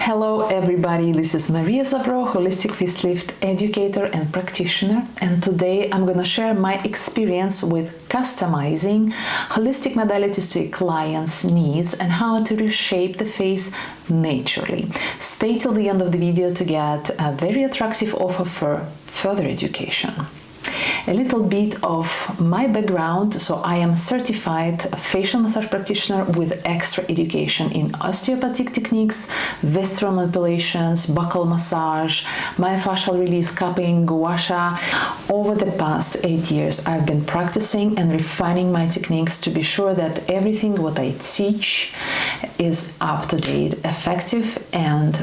Hello everybody, this is Maria Zabro, holistic facelift educator and practitioner, and today I'm going to share my experience with customizing holistic modalities to a client's needs and how to reshape the face naturally. Stay till the end of the video to get a very attractive offer for further education. A little bit of my background. So I am certified facial massage practitioner with extra education in osteopathic techniques, visceral manipulations, buccal massage, myofascial release, cupping, gua sha. Over the past 8 years, I've been practicing and refining my techniques to be sure that everything what I teach is up to date, effective, and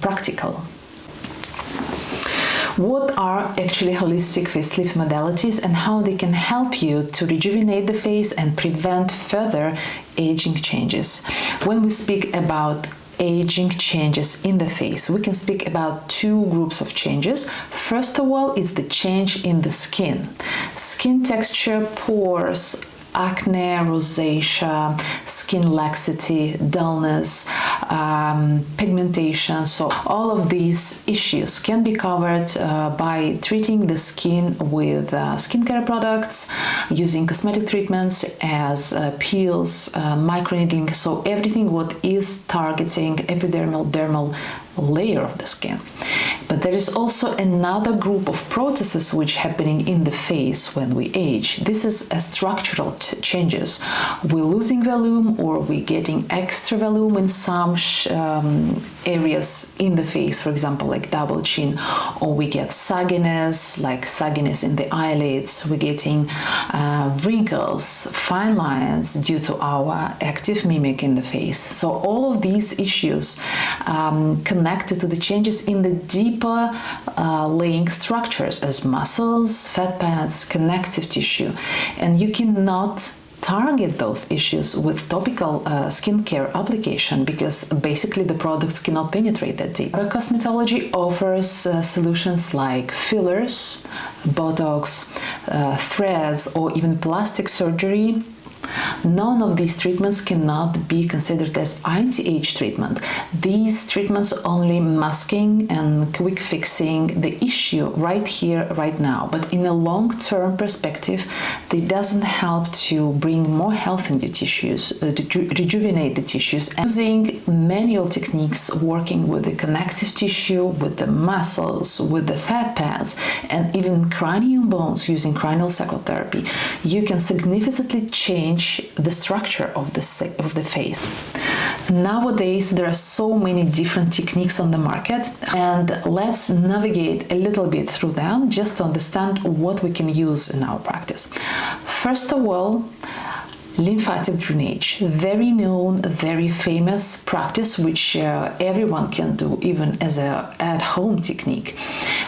practical. What are actually holistic facelift modalities and how they can help you to rejuvenate the face and prevent further aging changes? When we speak about aging changes in the face, we can speak about two groups of changes. First of all is the change in the skin texture, pores, acne, rosacea, skin laxity, dullness, pigmentation. So all of these issues can be covered by treating the skin with skincare products, using cosmetic treatments as peels, microneedling, so everything what is targeting epidermal, dermal layer of the skin. But there is also another group of processes which happening in the face when we age. This is a structural changes. We're losing volume or we're getting extra volume in some areas in the face, for example, like double chin, or we get sagginess, like sagginess in the eyelids. We're getting wrinkles, fine lines due to our active mimic in the face. So all of these issues connected to the changes in the deeper laying structures as muscles, fat pads, connective tissue, and you cannot target those issues with topical skincare application because basically the products cannot penetrate that deep. Our cosmetology offers solutions like fillers, Botox, threads, or even plastic surgery. None of these treatments cannot be considered as anti-age treatment. These treatments only masking and quick fixing the issue right here, right now. But in a long-term perspective, they doesn't help to bring more health into tissues, to rejuvenate the tissues. And using manual techniques, working with the connective tissue, with the muscles, with the fat pads, and even cranial bones using cranial sacral therapy, you can significantly change the structure of the face. Nowadays, there are so many different techniques on the market, and let's navigate a little bit through them just to understand what we can use in our practice. First of all, lymphatic drainage, very known, very famous practice which everyone can do, even as a at-home technique.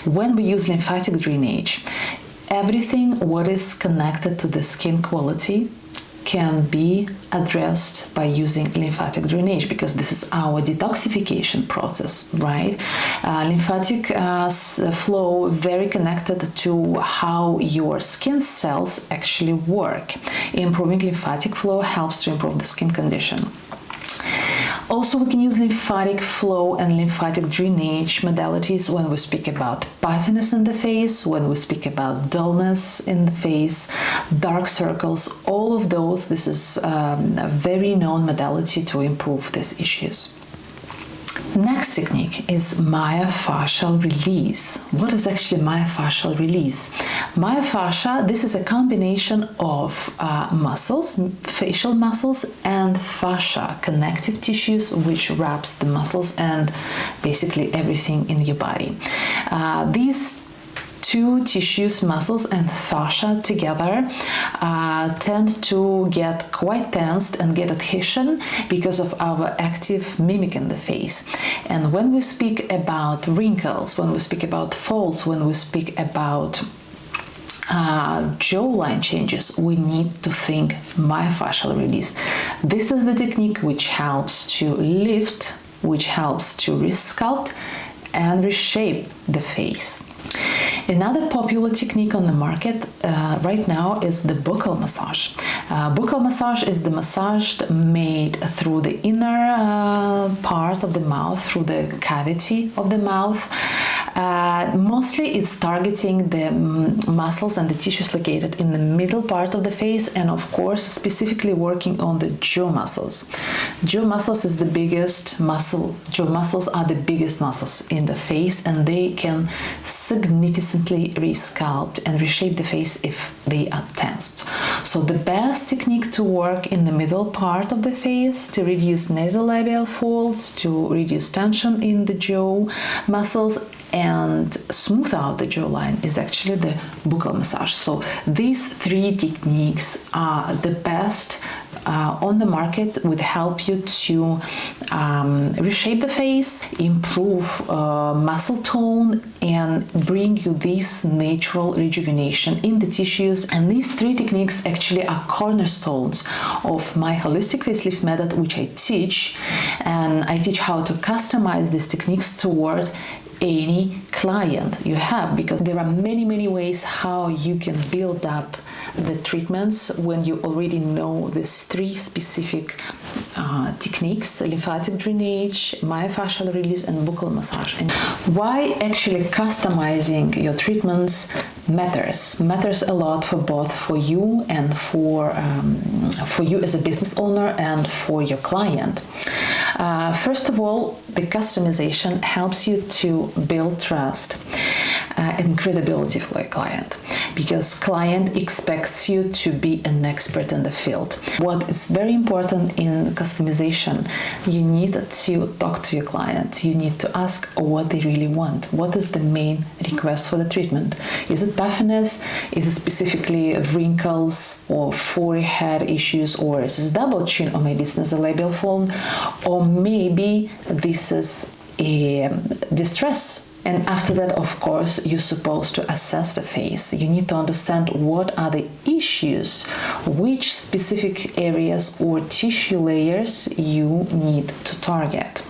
When we use lymphatic drainage, everything what is connected to the skin quality can be addressed by using lymphatic drainage, because this is our detoxification process, right? Lymphatic flow very connected to how your skin cells actually work. Improving lymphatic flow helps to improve the skin condition. Also, we can use lymphatic flow and lymphatic drainage modalities when we speak about puffiness in the face, when we speak about dullness in the face, dark circles, all of those. This is a very known modality to improve these issues. Next technique is myofascial release. What is actually myofascial release? Myofascia, this is a combination of muscles, facial muscles, and fascia, connective tissues, which wraps the muscles and basically everything in your body. These two tissues, muscles and fascia together, tend to get quite tensed and get adhesion because of our active mimic in the face. And when we speak about wrinkles, when we speak about folds, when we speak about jawline changes, we need to think myofascial release. This is the technique which helps to lift, which helps to resculpt and reshape the face. Another popular technique on the market right now is the buccal massage. Buccal massage is the massage made through the inner part of the mouth, through the cavity of the mouth. Mostly it's targeting the muscles and the tissues located in the middle part of the face, and of course specifically working on the jaw muscles. Jaw muscles is the biggest muscle. Jaw muscles are the biggest muscles in the face, and they can significantly resculpt and reshape the face if they are tensed. So the best technique to work in the middle part of the face to reduce nasolabial folds, to reduce tension in the jaw muscles and smooth out the jawline is actually the buccal massage. So these three techniques are the best on the market, would help you to reshape the face, improve muscle tone, and bring you this natural rejuvenation in the tissues. And these three techniques actually are cornerstones of my holistic facelift method, which I teach. And I teach how to customize these techniques toward any client you have, because there are many ways how you can build up the treatments when you already know these three specific techniques: lymphatic drainage, myofascial release, and buccal massage. And why actually customizing your treatments matters a lot for both for you and for you as a business owner and for your client. First of all, the customization helps you to build trust and credibility for your client, because client expects you to be an expert in the field. What is very important in customization, you need to talk to your client. You need to ask what they really want. What is the main request for the treatment? Is it puffiness? Is it specifically wrinkles or forehead issues, or is it double chin, or maybe it's nasolabial fold, or maybe this is a distress. And after that, of course, you're supposed to assess the face. You need to understand what are the issues, which specific areas or tissue layers you need to target.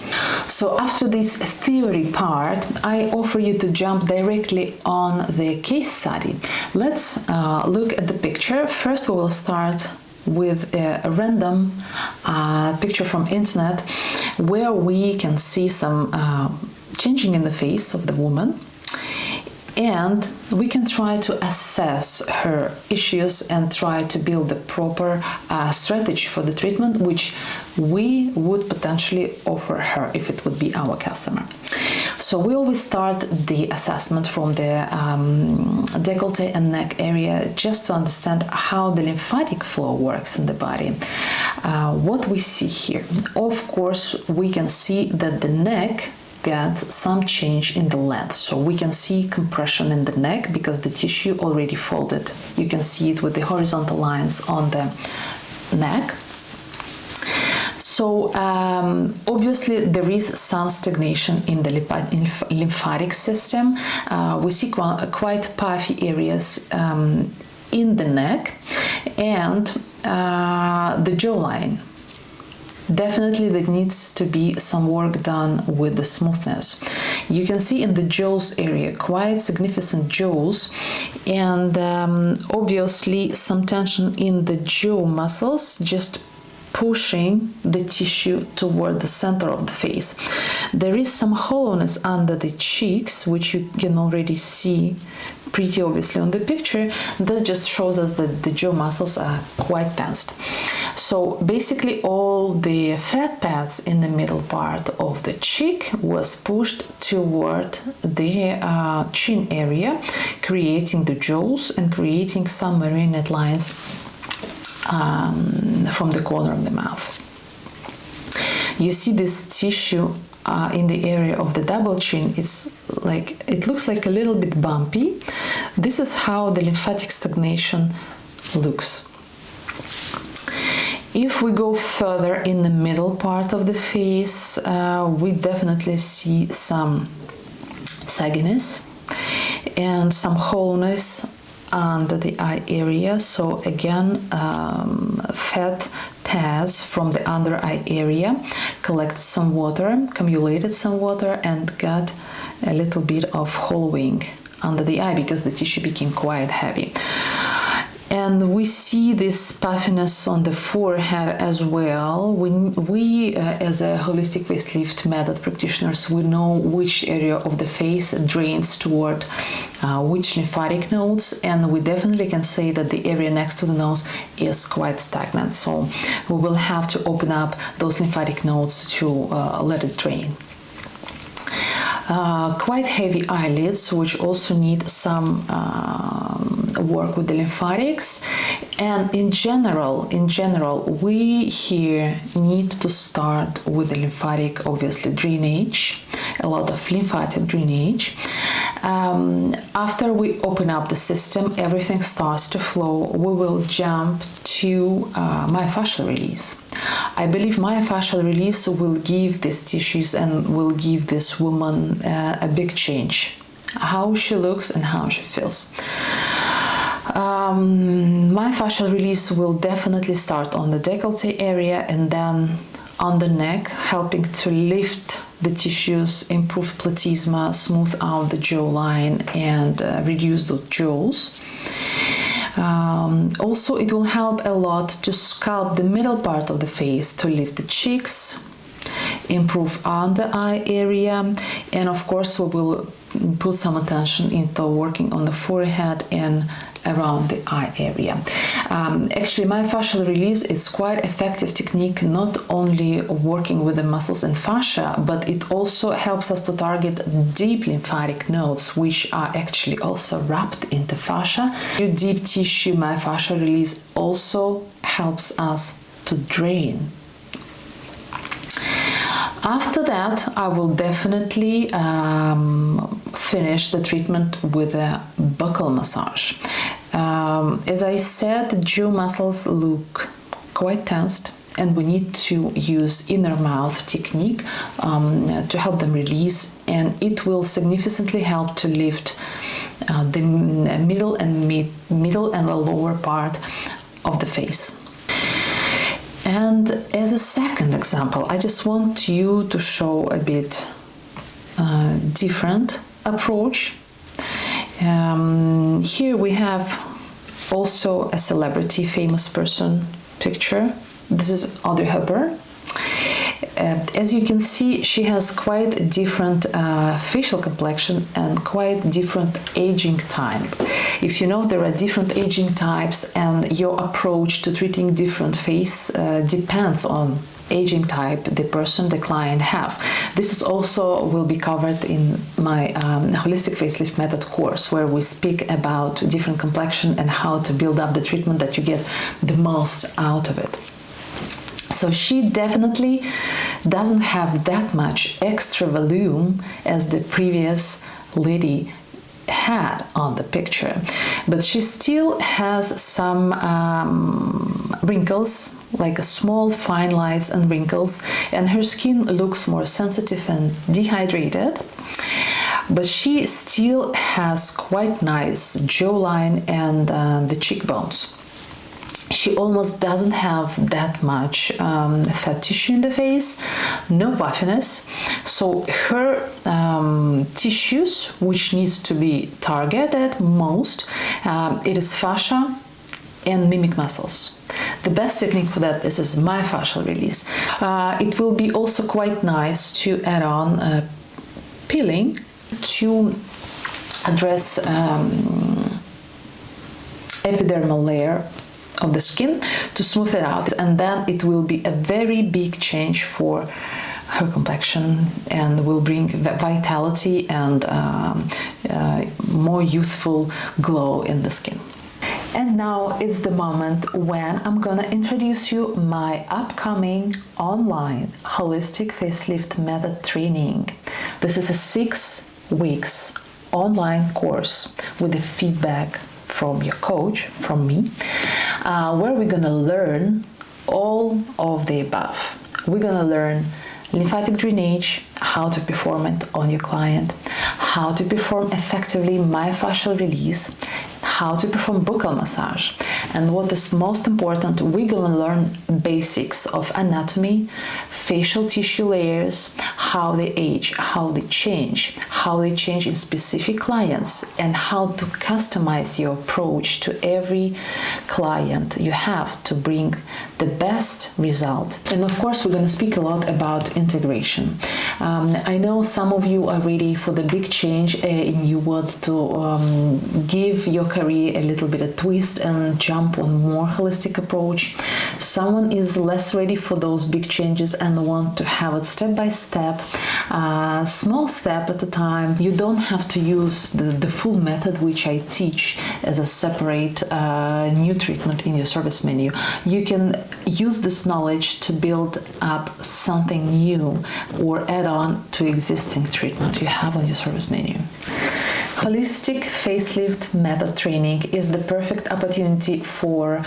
So after this theory part, I offer you to jump directly on the case study. Let's look at the picture. First, we will start with a random picture from internet where we can see some changing in the face of the woman, and we can try to assess her issues and try to build the proper strategy for the treatment, which we would potentially offer her if it would be our customer. So we always start the assessment from the décolleté and neck area, just to understand how the lymphatic flow works in the body. What we see here, of course, we can see that the neck got some change in the length. So we can see compression in the neck because the tissue already folded. You can see it with the horizontal lines on the neck. So obviously there is some stagnation in the lymphatic system. We see quite puffy areas in the neck and the jawline. Definitely there needs to be some work done with the smoothness. You can see in the jaws area quite significant jaws, and obviously some tension in the jaw muscles, just pushing the tissue toward the center of the face. There is some hollowness under the cheeks, which you can already see pretty obviously on the picture. That just shows us that the jaw muscles are quite tensed. So basically all the fat pads in the middle part of the cheek was pushed toward the chin area, creating the jaws and creating some marionette lines from the corner of the mouth. You see this tissue in the area of the double chin. It looks like a little bit bumpy. This is how the lymphatic stagnation looks. If we go further in the middle part of the face, we definitely see some sagginess and some hollowness under the eye area. So again, fat pads from the under eye area collected some water, accumulated some water, and got a little bit of hollowing under the eye because the tissue became quite heavy. And we see this puffiness on the forehead as well. We as a holistic facelift method practitioners, we know which area of the face drains toward which lymphatic nodes, and we definitely can say that the area next to the nose is quite stagnant. So we will have to open up those lymphatic nodes to let it drain. Quite heavy eyelids, which also need some work with the lymphatics. And in general, we here need to start with the lymphatic, obviously, drainage, a lot of lymphatic drainage. After we open up the system, everything starts to flow. We will jump to myofascial release. I believe myofascial release will give these tissues and will give this woman a big change, how she looks and how she feels. Myofascial release will definitely start on the décolleté area and then on the neck, helping to lift the tissues, improve platysma, smooth out the jawline, and reduce the jewels. Also, it will help a lot to sculpt the middle part of the face, to lift the cheeks, improve under eye area, and of course we will put some attention into working on the forehead and around the eye area. Actually, myofascial release is quite effective technique, not only working with the muscles and fascia, but it also helps us to target deep lymphatic nodes, which are actually also wrapped into fascia. Deep tissue myofascial release also helps us to drain. After that, I will definitely finish the treatment with a buccal massage. As I said, the jaw muscles look quite tensed, and we need to use inner mouth technique to help them release, and it will significantly help to lift the middle and the lower part of the face. And as a second example, I just want you to show a bit different approach. Here we have also a celebrity, famous person picture. This is Audrey Hepburn. As you can see, she has quite a different facial complexion and quite different aging time. If you know, there are different aging types, and your approach to treating different face depends on aging type the person, the client have. This is also will be covered in my holistic facelift method course, where we speak about different complexion and how to build up the treatment that you get the most out of it. So she definitely doesn't have that much extra volume as the previous lady had on the picture, but she still has some wrinkles, like a small fine lines and wrinkles, and her skin looks more sensitive and dehydrated, but she still has quite nice jawline and the cheekbones. She almost doesn't have that much fat tissue in the face, no puffiness. So her tissues, which needs to be targeted most, it is fascia and mimic muscles. The best technique for that is myofascial release. It will be also quite nice to add on peeling to address epidermal layer of the skin to smooth it out, and then it will be a very big change for her complexion and will bring vitality and more youthful glow in the skin. And now it's the moment when I'm gonna introduce you my upcoming online holistic facelift method training. This is a 6 weeks online course with the feedback from your coach, from me, where we're gonna learn all of the above. We're gonna learn lymphatic drainage, how to perform it on your client, how to perform effectively myofascial release, how to perform buccal massage. And what is most important, we're gonna learn basics of anatomy, facial tissue layers, how they age, how they change in specific clients, and how to customize your approach to every client you have to bring the best result. And of course, we're going to speak a lot about integration. I know some of you are ready for the big change and you want to give your career a little bit of twist and jump on more holistic approach. Someone is less ready for those big changes and want to have it step by step, small step at a time. You don't have to use the full method which I teach as a separate new treatment in your service menu. You can use this knowledge to build up something new or add on to existing treatment you have on your service menu. Holistic facelift method training is the perfect opportunity for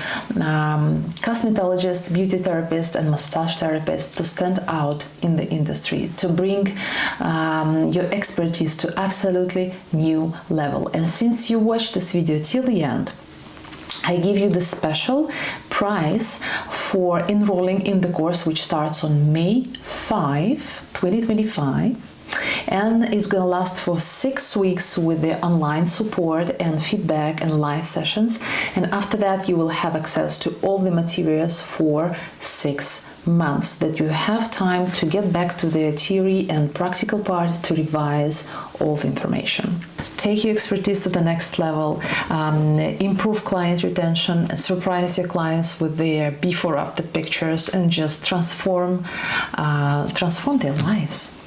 cosmetologists, beauty therapists, and massage therapists to stand out in the industry, to bring your expertise to absolutely new level. And since you watched this video till the end, I give you the special price for enrolling in the course, which starts on May 5, 2025. And it's going to last for 6 weeks with the online support and feedback and live sessions. And after that, you will have access to all the materials for 6 months, that you have time to get back to the theory and practical part to revise all the information. Take your expertise to the next level, improve client retention, and surprise your clients with their before-after pictures, and just transform their lives.